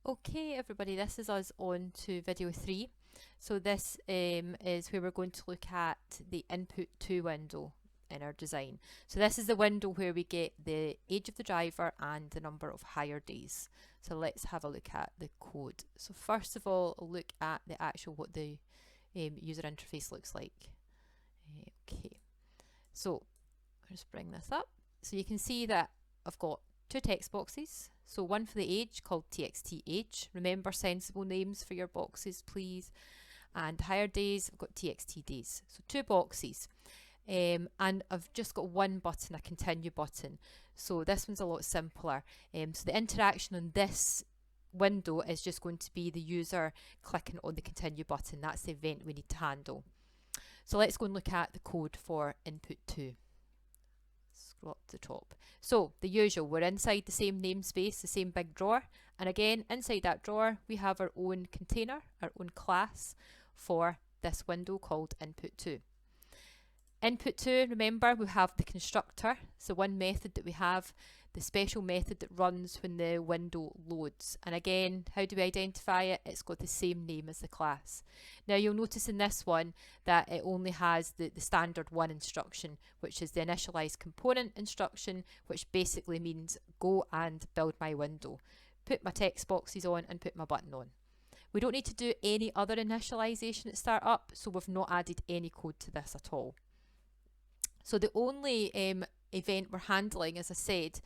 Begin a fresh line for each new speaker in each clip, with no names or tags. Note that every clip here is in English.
Okay everybody, this is us on to video 3. So this is where we're going to look at the Input2 window in our design. So this is the window where we get the age of the driver and the number of hire days. So let's have a look at the code. So first of all, look at the actual what the user interface looks like. Okay, so I'll just bring this up. So you can see that I've got two text boxes. So one for the age called txt age. Remember sensible names for your boxes, please. And hire days, I've got txt days. So two boxes. And I've just got one button, a continue button. So this one's a lot simpler. So the interaction on this window is just going to be the user clicking on the continue button. That's the event we need to handle. So let's go and look at the code for Input2. Scroll up to the top. So the usual, we're inside the same namespace, the same big drawer, and again inside that drawer we have our own container, our own class for this window called Input2. Input2, remember, we have the constructor, so one method that we have, the special method that runs when the window loads. And again, how do we identify it? It's got the same name as the class. Now you'll notice in this one that it only has the standard one instruction, which is the initialize component instruction, which basically means go and build my window. Put my text boxes on and put my button on. We don't need to do any other initialization at startup, so we've not added any code to this at all. So the only event we're handling, as I said,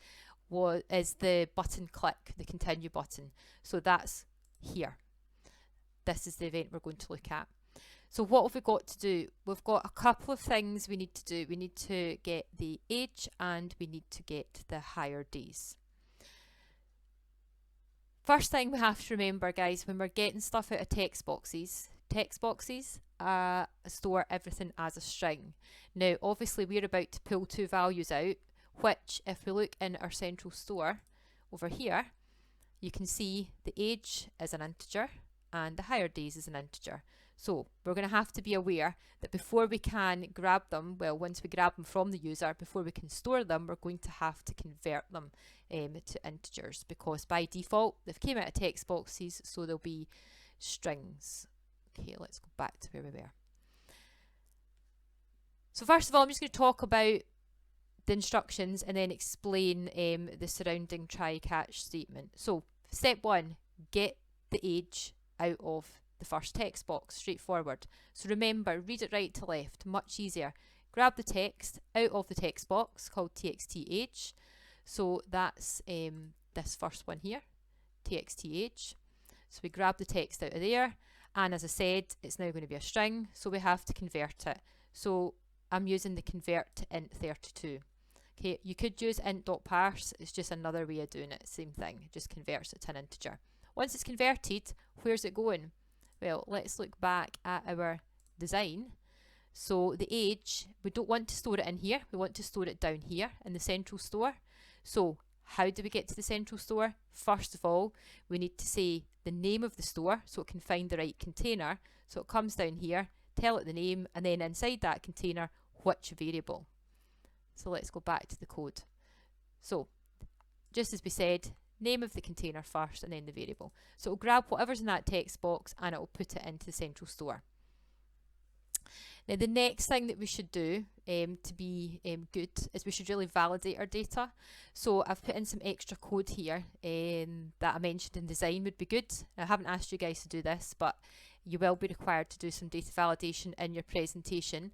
is the button click, the continue button. So that's here. This is the event we're going to look at. So what have we got to do? We've got a couple of things we need to do. We need to get the age and we need to get the hire days. First thing we have to remember, guys, when we're getting stuff out of text boxes store everything as a string. Now obviously we're about to pull two values out, which if we look in our central store over here, you can see the age is an integer and the hire days is an integer. So we're going to have to be aware that before we can grab them, well, once we grab them from the user, before we can store them, we're going to have to convert them to integers, because by default they've came out of text boxes, so they'll be strings. Okay, let's go back to where we were. So first of all, I'm just going to talk about the instructions and then explain the surrounding try-catch statement. So step one, get the age out of the first text box, straightforward. So remember, read it right to left, much easier. Grab the text out of the text box called txt age. So that's this first one here, txt age. So we grab the text out of there. And as I said, it's now going to be a string, so we have to convert it. So I'm using the convert to int 32. Okay, you could use int.parse, it's just another way of doing it, same thing, it just converts it to an integer. Once it's converted, where's it going? Well, let's look back at our design. So the age, we don't want to store it in here, we want to store it down here in the central store. So how do we get to the central store? First of all, we need to say the name of the store so it can find the right container. So it comes down here, tell it the name, and then inside that container, which variable. So let's go back to the code. So just as we said, name of the container first and then the variable. So it'll grab whatever's in that text box and it'll put it into the central store. Now the next thing that we should do to be good is we should really validate our data. So I've put in some extra code here that I mentioned in design would be good. I haven't asked you guys to do this, but you will be required to do some data validation in your presentation.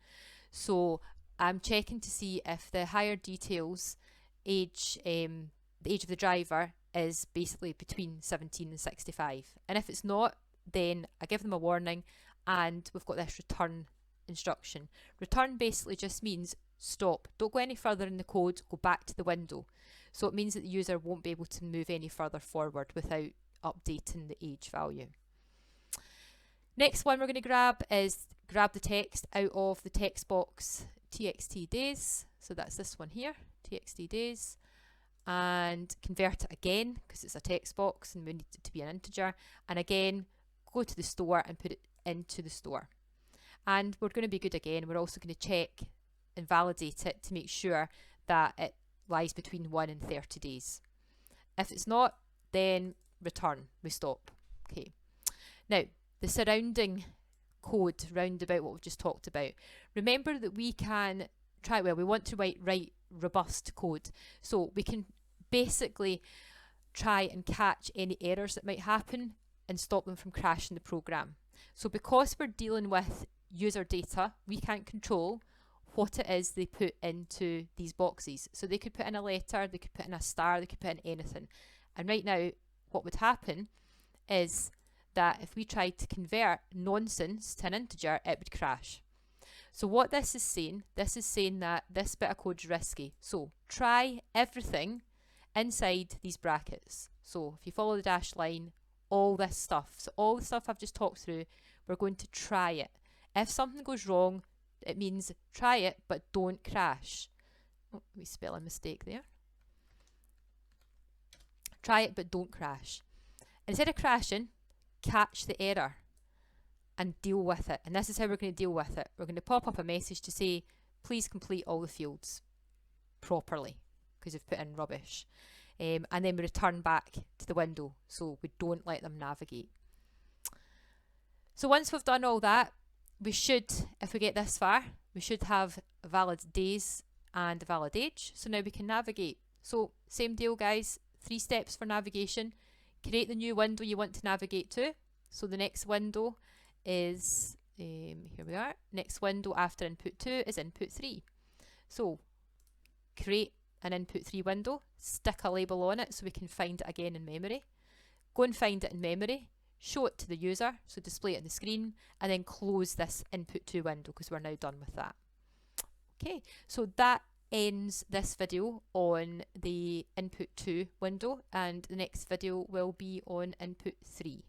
So I'm checking to see if the hire details age, the age of the driver is basically between 17 and 65. And if it's not, then I give them a warning and we've got this return instruction. Return basically just means stop, don't go any further in the code, go back to the window. So it means that the user won't be able to move any further forward without updating the age value. Next one we're going to grab is grab the text out of the text box txt days. So that's this one here, txt days, and convert it again because it's a text box and we need it to be an integer. And again, go to the store and put it into the store. And we're going to be good again. We're also going to check and validate it to make sure that it lies between 1 and 30 days. If it's not, then return, we stop. Okay. Now, the surrounding code round about what we've just talked about. Remember that we can try, well, we want to write robust code. So we can basically try and catch any errors that might happen and stop them from crashing the program. So because we're dealing with user data, we can't control what it is they put into these boxes. So they could put in a letter, they could put in a star, they could put in anything. And right now, what would happen is that if we tried to convert nonsense to an integer, it would crash. So what this is saying that this bit of code is risky. So try everything inside these brackets. So if you follow the dashed line, all this stuff, so all the stuff I've just talked through, we're going to try it. If something goes wrong, it means try it, but don't crash. Oh, we spell a mistake there. Try it, but don't crash. Instead of crashing, catch the error and deal with it. And this is how we're going to deal with it. We're going to pop up a message to say, please complete all the fields properly, because you've put in rubbish. And then we return back to the window, so we don't let them navigate. So once we've done all that, we should, if we get this far, we should have a valid days and a valid age. So now we can navigate. So same deal, guys. 3 steps for navigation. Create the new window you want to navigate to. So the next window is, here we are, next window after input 2 is input 3. So create an input 3 window, stick a label on it so we can find it again in memory. Go and find it in memory, show it to the user, so display it on the screen, and then close this input 2 window because we're now done with that. Okay, so that ends this video on the input 2 window, and the next video will be on input 3.